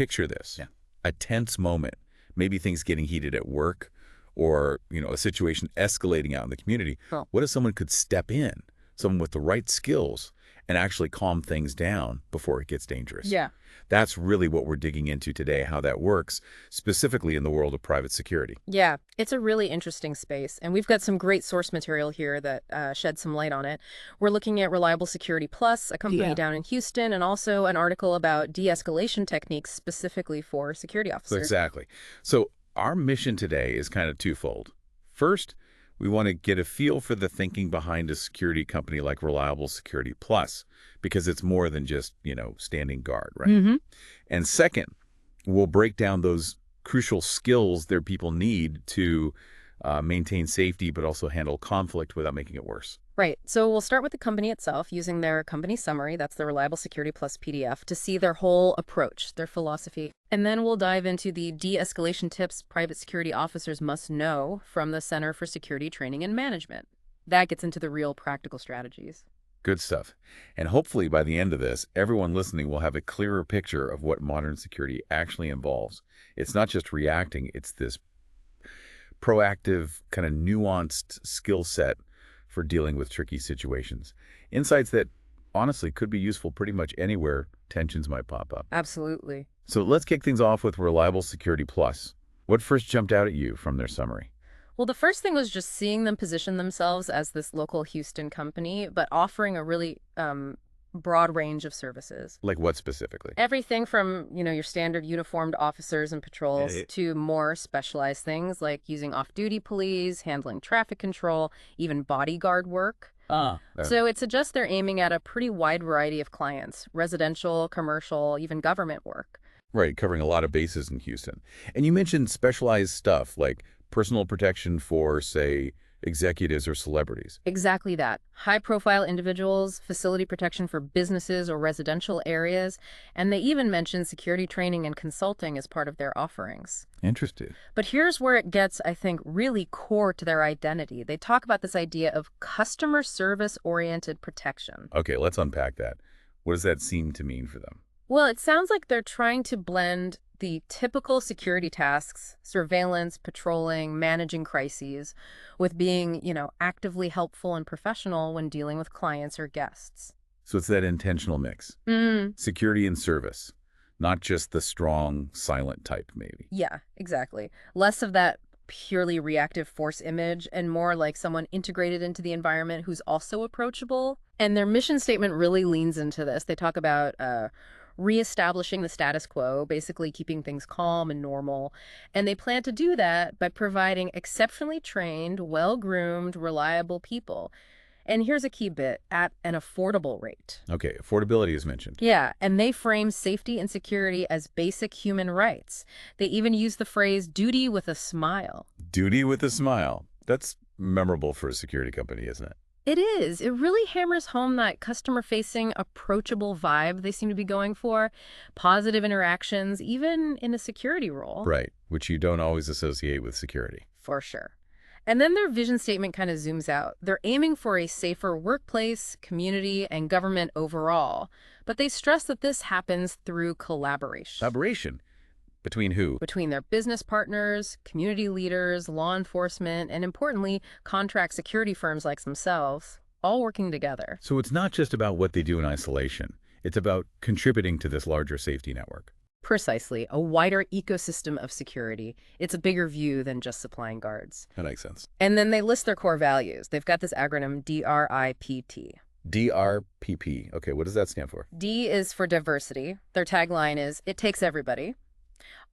picture this. Yeah. A tense moment, maybe things getting heated at work or, a situation escalating out in the community. Cool. What if someone could step in, someone with the right skills, and actually calm things down before it gets dangerous? Yeah. That's really what we're digging into today, how that works, specifically in the world of private security. Yeah, it's a really interesting space, and we've got some great source material here that sheds some light on it. We're looking at Reliable Security Plus, a company down in Houston, and also an article about de-escalation techniques specifically for security officers. Exactly. So our mission today is kind of twofold. First, we want to get a feel for the thinking behind a security company like Reliable Security Plus, because it's more than just, standing guard, right? Mm-hmm. And second, we'll break down those crucial skills their people need to maintain safety, but also handle conflict without making it worse. Right. So we'll start with the company itself using their company summary, that's the Reliable Security Plus PDF, to see their whole approach, their philosophy. And then we'll dive into the de-escalation tips private security officers must know from the Center for Security Training and Management. That gets into the real practical strategies. Good stuff. And hopefully by the end of this, everyone listening will have a clearer picture of what modern security actually involves. It's not just reacting, it's this proactive, kind of nuanced skill set for dealing with tricky situations. Insights that honestly could be useful pretty much anywhere tensions might pop up. Absolutely. So let's kick things off with Reliable Security Plus. What first jumped out at you from their summary? Well, the first thing was just seeing them position themselves as this local Houston company, but offering a really broad range of services. Like what specifically? Everything from, your standard uniformed officers and patrols to more specialized things like using off-duty police, handling traffic control, even bodyguard work. So it suggests they're aiming at a pretty wide variety of clients, residential, commercial, even government work. Right, covering a lot of bases in Houston. And you mentioned specialized stuff like personal protection for, say, executives or celebrities. Exactly that. High-profile individuals, facility protection for businesses or residential areas, and they even mention security training and consulting as part of their offerings. Interesting. But here's where it gets, I think, really core to their identity. They talk about this idea of customer service-oriented protection. Okay, let's unpack that. What does that seem to mean for them? Well, it sounds like they're trying to blend the typical security tasks, surveillance, patrolling, managing crises, with being, actively helpful and professional when dealing with clients or guests. So it's that intentional mix. Security and service, not just the strong, silent type, maybe. Yeah, exactly. Less of that purely reactive force image and more like someone integrated into the environment who's also approachable. And their mission statement really leans into this. They talk about reestablishing the status quo, basically keeping things calm and normal. And they plan to do that by providing exceptionally trained, well-groomed, reliable people. And here's a key bit, at an affordable rate. Okay, affordability is mentioned. Yeah, and they frame safety and security as basic human rights. They even use the phrase duty with a smile. Duty with a smile. That's memorable for a security company, isn't it? It is. It really hammers home that customer-facing, approachable vibe they seem to be going for. Positive interactions, even in a security role. Right, which you don't always associate with security. For sure. And then their vision statement kind of zooms out. They're aiming for a safer workplace, community, and government overall. But they stress that this happens through collaboration. Collaboration? Between who? Between their business partners, community leaders, law enforcement, and importantly, contract security firms like themselves, all working together. So it's not just about what they do in isolation. It's about contributing to this larger safety network. Precisely. A wider ecosystem of security. It's a bigger view than just supplying guards. That makes sense. And then they list their core values. They've got this acronym DRIPT. DRPP. Okay, what does that stand for? D is for diversity. Their tagline is, it takes everybody.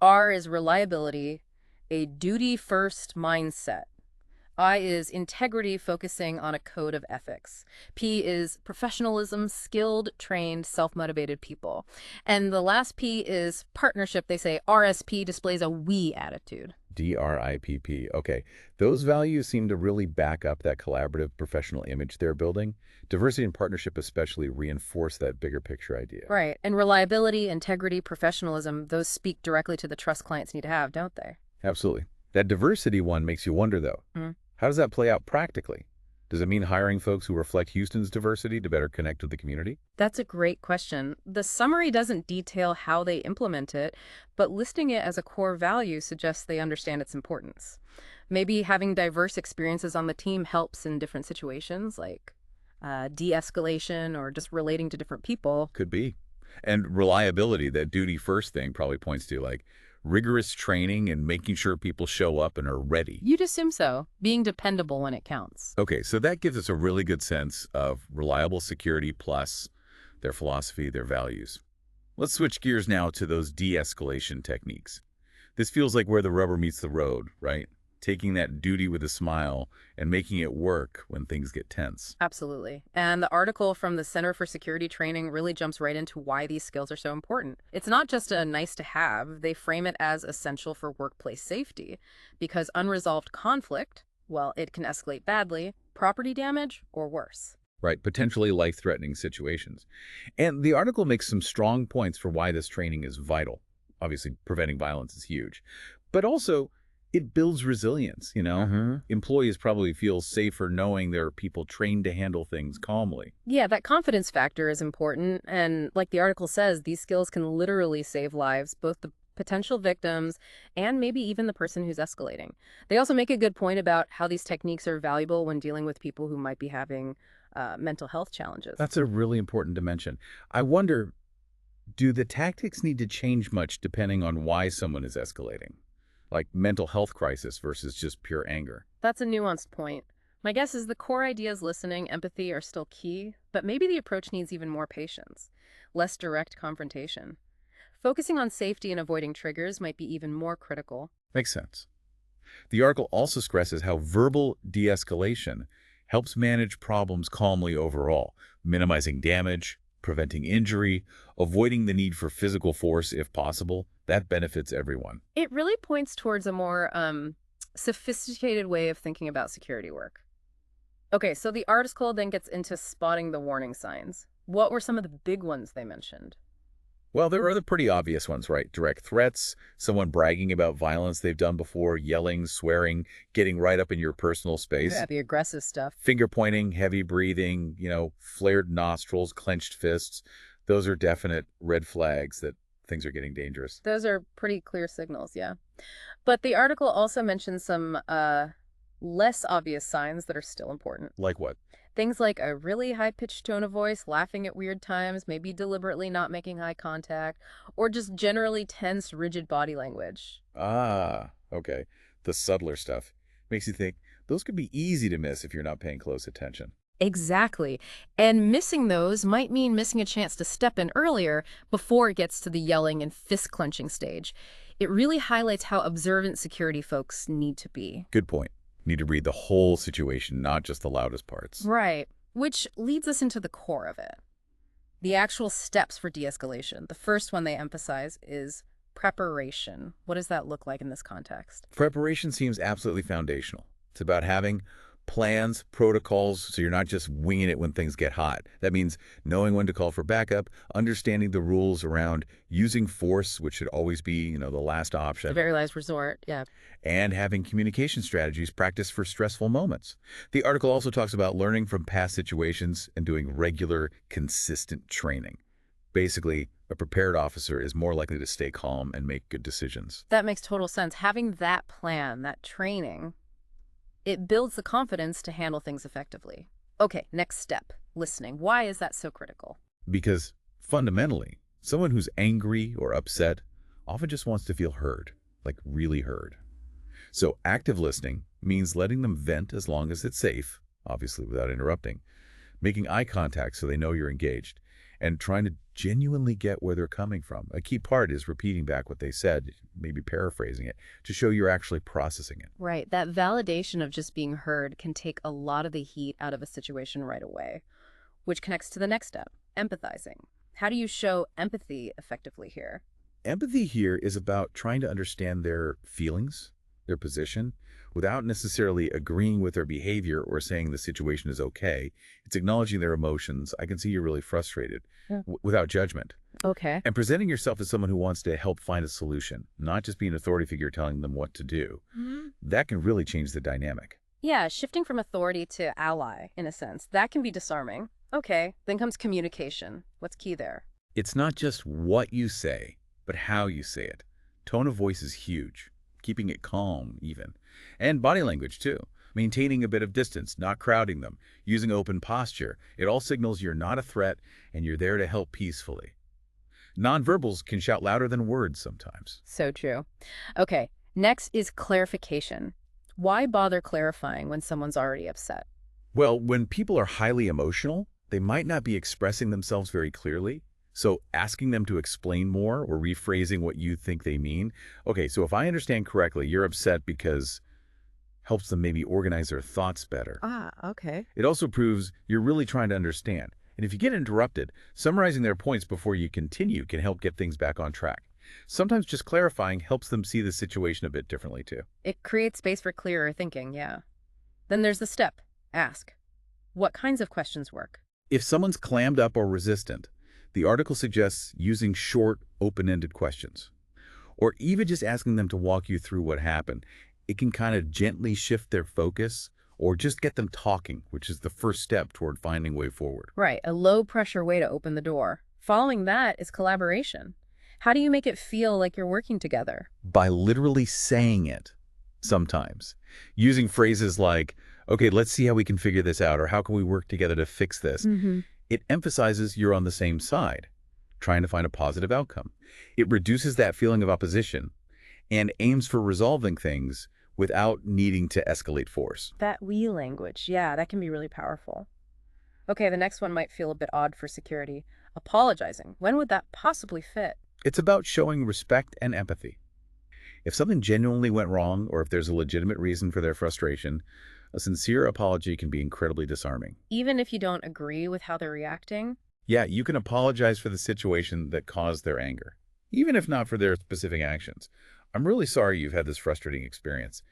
R is reliability, a duty-first mindset. I is integrity, focusing on a code of ethics. P is professionalism, skilled, trained, self-motivated people. And the last P is partnership. They say RSP displays a we attitude. DRIPP. Okay, those values seem to really back up that collaborative professional image they're building. Diversity and partnership especially reinforce that bigger picture idea. Right, and reliability, integrity, professionalism, those speak directly to the trust clients need to have, don't they? Absolutely. That diversity one makes you wonder, though. How does that play out practically? Does it mean hiring folks who reflect Houston's diversity to better connect with the community? That's a great question. The summary doesn't detail how they implement it, but listing it as a core value suggests they understand its importance. Maybe having diverse experiences on the team helps in different situations, like de-escalation or just relating to different people. Could be. And reliability, that duty first thing probably points to like rigorous training and making sure people show up and are ready. You'd assume so, being dependable when it counts. Okay, so that gives us a really good sense of reliable security plus their philosophy, their values. Let's switch gears now to those de-escalation techniques. This feels like where the rubber meets the road, right? Taking that duty with a smile and making it work when things get tense. Absolutely. And the article from the Center for Security Training really jumps right into why these skills are so important. It's not just a nice to have, they frame it as essential for workplace safety because unresolved conflict, well, it can escalate badly, property damage, or worse. Right, potentially life-threatening situations. And the article makes some strong points for why this training is vital. Obviously, preventing violence is huge. But also, it builds resilience. Employees probably feel safer knowing there are people trained to handle things calmly. Yeah, that confidence factor is important. And like the article says, these skills can literally save lives, both the potential victims and maybe even the person who's escalating. They also make a good point about how these techniques are valuable when dealing with people who might be having mental health challenges. That's a really important dimension. I wonder, do the tactics need to change much depending on why someone is escalating? Like mental health crisis versus just pure anger. That's a nuanced point. My guess is the core ideas listening, empathy are still key, but maybe the approach needs even more patience, less direct confrontation. Focusing on safety and avoiding triggers might be even more critical. Makes sense. The article also stresses how verbal de-escalation helps manage problems calmly overall, minimizing damage, preventing injury, avoiding the need for physical force if possible. That benefits everyone. It really points towards a more sophisticated way of thinking about security work. Okay, so the article then gets into spotting the warning signs. What were some of the big ones they mentioned? Well, there are the pretty obvious ones, right? Direct threats, someone bragging about violence they've done before, yelling, swearing, getting right up in your personal space. Yeah, the aggressive stuff. Finger pointing, heavy breathing, flared nostrils, clenched fists. Those are definite red flags that things are getting dangerous. Those are pretty clear signals, yeah. But the article also mentions some less obvious signs that are still important. Like what? Things like a really high-pitched tone of voice, laughing at weird times, maybe deliberately not making eye contact, or just generally tense, rigid body language. Ah, okay. The subtler stuff. Makes you think those could be easy to miss if you're not paying close attention. Exactly. And missing those might mean missing a chance to step in earlier before it gets to the yelling and fist-clenching stage. It really highlights how observant security folks need to be. Good point. Need to read the whole situation, not just the loudest parts. Right. Which leads us into the core of it. The actual steps for de-escalation. The first one they emphasize is preparation. What does that look like in this context? Preparation seems absolutely foundational. It's about having plans, protocols, so you're not just winging it when things get hot. That means knowing when to call for backup, understanding the rules around using force, which should always be, the last option. The very last resort, yeah. And having communication strategies practiced for stressful moments. The article also talks about learning from past situations and doing regular, consistent training. Basically, a prepared officer is more likely to stay calm and make good decisions. That makes total sense. Having that plan, that training, it builds the confidence to handle things effectively. Okay, next step, listening. Why is that so critical? Because fundamentally, someone who's angry or upset often just wants to feel heard, like really heard. So active listening means letting them vent as long as it's safe, obviously without interrupting, making eye contact so they know you're engaged, and trying to genuinely get where they're coming from. A key part is repeating back what they said, maybe paraphrasing it, to show you're actually processing it. Right. That validation of just being heard can take a lot of the heat out of a situation right away, which connects to the next step, empathizing. How do you show empathy effectively here? Empathy here is about trying to understand their feelings, their position, without necessarily agreeing with their behavior or saying the situation is okay. It's acknowledging their emotions. I can see you're really frustrated, without judgment. Okay. And presenting yourself as someone who wants to help find a solution, not just be an authority figure telling them what to do. That can really change the dynamic. Yeah, shifting from authority to ally, in a sense, that can be disarming. Okay, then comes communication. What's key there? It's not just what you say, but how you say it. Tone of voice is huge, keeping it calm even. And body language too. Maintaining a bit of distance, not crowding them, using open posture. It all signals you're not a threat and you're there to help peacefully. Nonverbals can shout louder than words sometimes. So true. Okay, next is clarification. Why bother clarifying when someone's already upset? Well, when people are highly emotional, they might not be expressing themselves very clearly. So asking them to explain more or rephrasing what you think they mean. Okay, so if I understand correctly, you're upset because helps them maybe organize their thoughts better. Ah, okay. It also proves you're really trying to understand. And if you get interrupted, summarizing their points before you continue can help get things back on track. Sometimes just clarifying helps them see the situation a bit differently too. It creates space for clearer thinking, yeah. Then there's the step. Ask. What kinds of questions work? If someone's clammed up or resistant, the article suggests using short, open-ended questions. Or even just asking them to walk you through what happened. It can kind of gently shift their focus or just get them talking, which is the first step toward finding a way forward. Right, a low-pressure way to open the door. Following that is collaboration. How do you make it feel like you're working together? By literally saying it sometimes. Using phrases like, okay, let's see how we can figure this out, or how can we work together to fix this? Mm-hmm. It emphasizes you're on the same side, trying to find a positive outcome. It reduces that feeling of opposition and aims for resolving things without needing to escalate force. That we language, yeah, that can be really powerful. Okay, the next one might feel a bit odd for security. Apologizing. When would that possibly fit? It's about showing respect and empathy. If something genuinely went wrong or if there's a legitimate reason for their frustration, a sincere apology can be incredibly disarming. Even if you don't agree with how they're reacting? Yeah, you can apologize for the situation that caused their anger, even if not for their specific actions. I'm really sorry you've had this frustrating experience.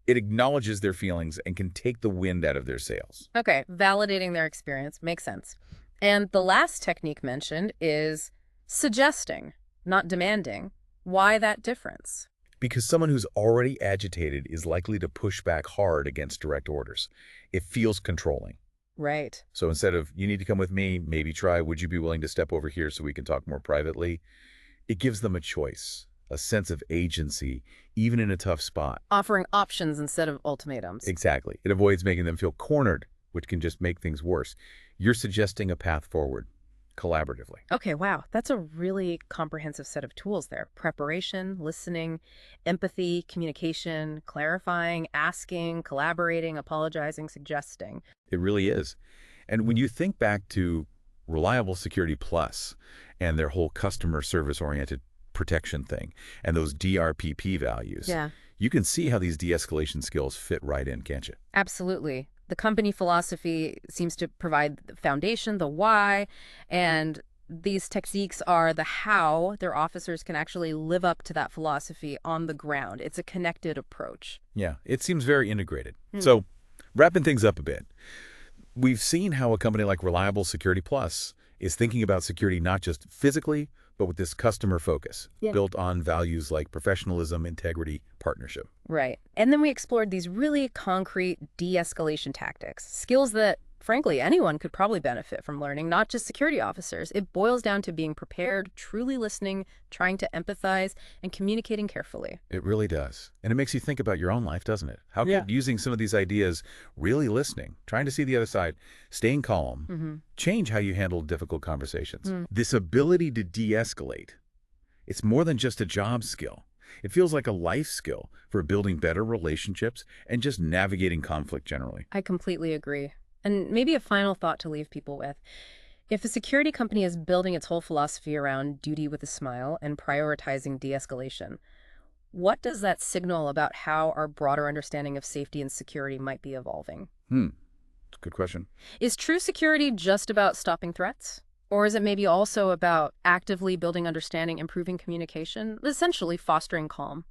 It acknowledges their feelings and can take the wind out of their sails. Okay, validating their experience makes sense. And the last technique mentioned is suggesting, not demanding. Why that difference? Because someone who's already agitated is likely to push back hard against direct orders. It feels controlling. Right. So instead of, you need to come with me, maybe try, would you be willing to step over here so we can talk more privately? It gives them a choice, a sense of agency, even in a tough spot. Offering options instead of ultimatums. Exactly. It avoids making them feel cornered, which can just make things worse. You're suggesting a path forward, collaboratively. Okay, wow. That's a really comprehensive set of tools there. Preparation, listening, empathy, communication, clarifying, asking, collaborating, apologizing, suggesting. It really is. And when you think back to Reliable Security Plus and their whole customer service-oriented protection thing and those DRPP values, Yeah. you can see how these de-escalation skills fit right in, can't you? Absolutely. The company philosophy seems to provide the foundation, the why, and these techniques are the how their officers can actually live up to that philosophy on the ground. It's a connected approach. Yeah, it seems very integrated. So, wrapping things up a bit, we've seen how a company like Reliable Security Plus is thinking about security not just physically, but with this customer focus, built on values like professionalism, integrity, partnership. Right. And then we explored these really concrete de-escalation tactics, skills that, frankly, anyone could probably benefit from learning, not just security officers. It boils down to being prepared, truly listening, trying to empathize, and communicating carefully. It really does. And it makes you think about your own life, doesn't it? How could using some of these ideas, really listening, trying to see the other side, staying calm, change how you handle difficult conversations? This ability to de-escalate, it's more than just a job skill. It feels like a life skill for building better relationships and just navigating conflict generally. I completely agree. And maybe a final thought to leave people with. If a security company is building its whole philosophy around duty with a smile and prioritizing de-escalation, what does that signal about how our broader understanding of safety and security might be evolving? Good question. Is true security just about stopping threats? Or is it maybe also about actively building understanding, improving communication, essentially fostering calm?